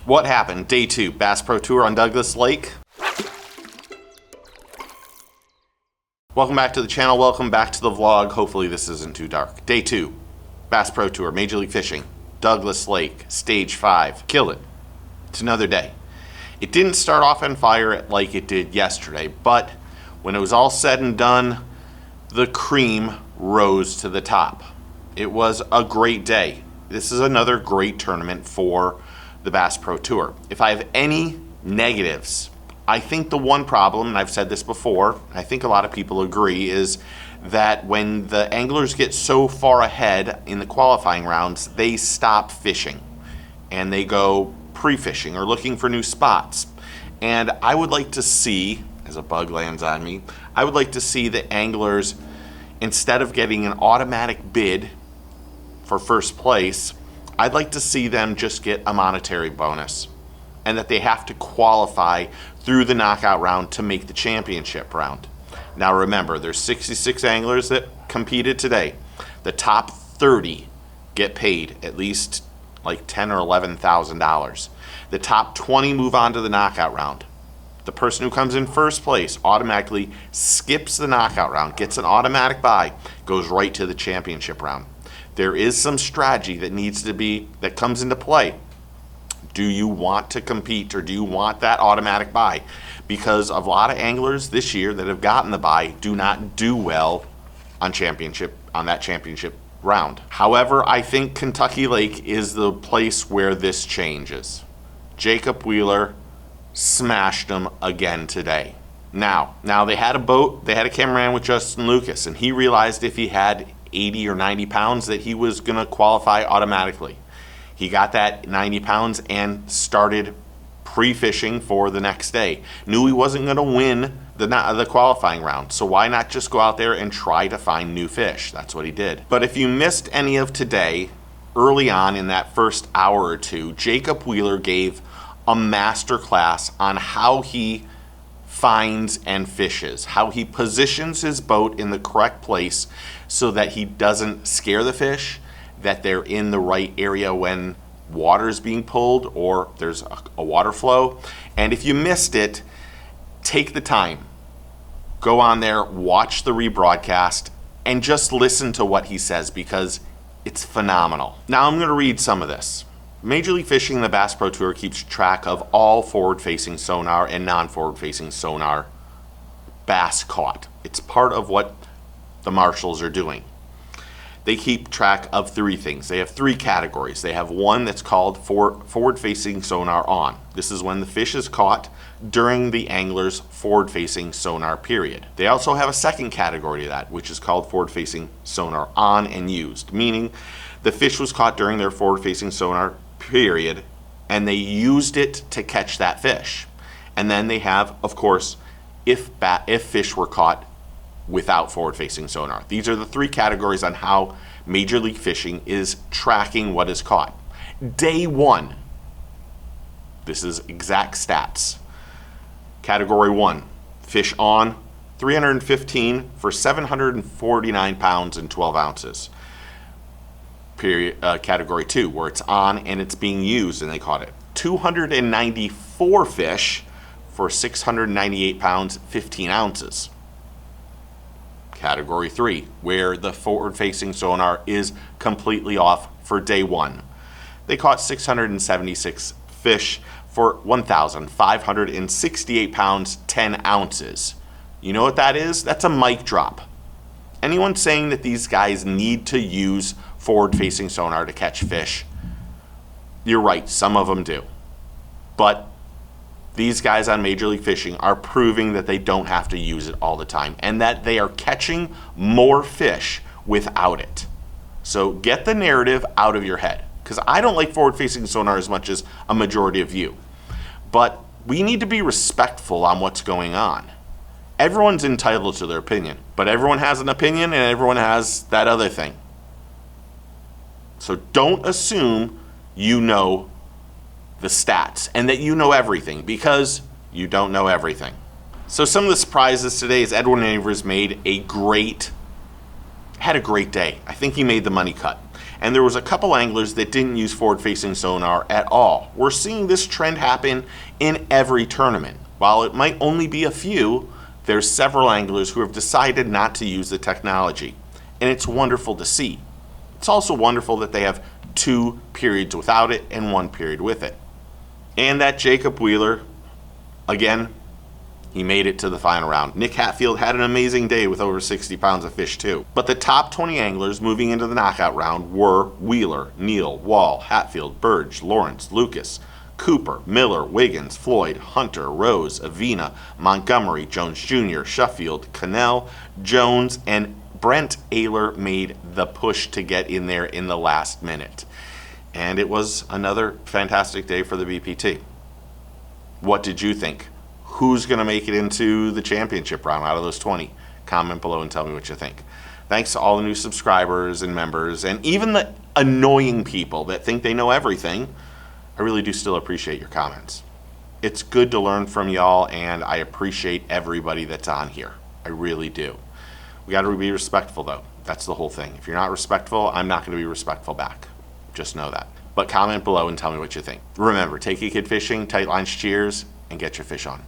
What happened? Day 2, Bass Pro Tour on Douglas Lake. Welcome back to the channel, welcome back to the vlog. Hopefully this isn't too dark. Day 2, Bass Pro Tour, Major League Fishing, Douglas Lake, Stage 5. Killed it. It's another day. It didn't start off on fire like it did yesterday, but when it was all said and done, the cream rose to the top. It was a great day. This is another great tournament for the Bass Pro Tour. If I have any negatives, I think the one problem, and I've said this before, I think a lot of people agree, is that when the anglers get so far ahead in the qualifying rounds, they stop fishing and they go pre-fishing or looking for new spots. And I would like to see, as a bug lands on me, I would like to see the anglers, instead of getting an automatic bid for first place, I'd like to see them just get a monetary bonus, and that they have to qualify through the knockout round to make the championship round. Now remember, there's 66 anglers that competed today. The top 30 get paid at least like $10,000 or $11,000. The top 20 move on to the knockout round. The person who comes in first place automatically skips the knockout round, gets an automatic bye, goes right to the championship round. There is some strategy that comes into play. Do you want to compete, or do you want that automatic bye? Because a lot of anglers this year that have gotten the bye do not do well on that championship round. However, I think Kentucky Lake is the place where this changes. Jacob Wheeler smashed them again today. Now they had a boat, they had a cameraman with Justin Lucas, and he realized if he had 80 or 90 pounds that he was gonna qualify automatically. He got that 90 pounds and started pre-fishing for the next day. Knew he wasn't gonna win the qualifying round, so why not just go out there and try to find new fish? That's what he did. But if you missed any of today, early on in that first hour or two, Jacob Wheeler gave a master class on how he finds and fishes, how he positions his boat in the correct place so that he doesn't scare the fish, that they're in the right area when water is being pulled or there's a water flow. And if you missed it, take the time, go on there, watch the rebroadcast, and just listen to what he says, because it's phenomenal. Now I'm going to read some of this. Major League Fishing, the Bass Pro Tour, keeps track of all forward-facing sonar and non-forward-facing sonar bass caught. It's part of what the marshals are doing. They keep track of 3 things. They have 3 categories. They have one that's called forward-facing sonar on. This is when the fish is caught during the angler's forward-facing sonar period. They also have a second category to that, which is called forward-facing sonar on and used, meaning the fish was caught during their forward-facing sonar period and they used it to catch that fish. And then they have, of course, if fish were caught without forward-facing sonar. These are the 3 categories on how Major League Fishing is tracking what is caught. Day 1, this is exact stats. Category 1, fish on, 315 for 749 pounds and 12 ounces. Category 2, where it's on and it's being used and they caught it, 294 fish for 698 pounds, 15 ounces. Category 3, where the forward-facing sonar is completely off for day 1. They caught 676 fish for 1,568 pounds, 10 ounces. You know what that is? That's a mic drop. Anyone saying that these guys need to use forward-facing sonar to catch fish, you're right, some of them do. But these guys on Major League Fishing are proving that they don't have to use it all the time and that they are catching more fish without it. So get the narrative out of your head, because I don't like forward-facing sonar as much as a majority of you. But we need to be respectful on what's going on. Everyone's entitled to their opinion, but everyone has an opinion and everyone has that other thing. So don't assume you know the stats and that you know everything, because you don't know everything. So some of the surprises today is Edwin Avers had a great day. I think he made the money cut. and there was a couple anglers that didn't use forward-facing sonar at all. We're seeing this trend happen in every tournament. While it might only be a few, there's several anglers who have decided not to use the technology, and it's wonderful to see. It's also wonderful that they have 2 periods without it and 1 period with it. And that Jacob Wheeler, again, he made it to the final round. Nick Hatfield had an amazing day with over 60 pounds of fish too. But the top 20 anglers moving into the knockout round were Wheeler, Neal, Wall, Hatfield, Burge, Lawrence, Lucas, Cooper, Miller, Wiggins, Floyd, Hunter, Rose, Avina, Montgomery, Jones Jr., Sheffield, Cannell, Jones, and Brent Ayler made the push to get in there in the last minute. And it was another fantastic day for the BPT. What did you think? Who's going to make it into the championship round out of those 20? Comment below and tell me what you think. Thanks to all the new subscribers and members, and even the annoying people that think they know everything. I really do still appreciate your comments. It's good to learn from y'all, and I appreciate everybody that's on here. I really do. We got to be respectful, though. That's the whole thing. If you're not respectful, I'm not going to be respectful back. Just know that. But comment below and tell me what you think. Remember, take a kid fishing, tight lines, cheers, and get your fish on.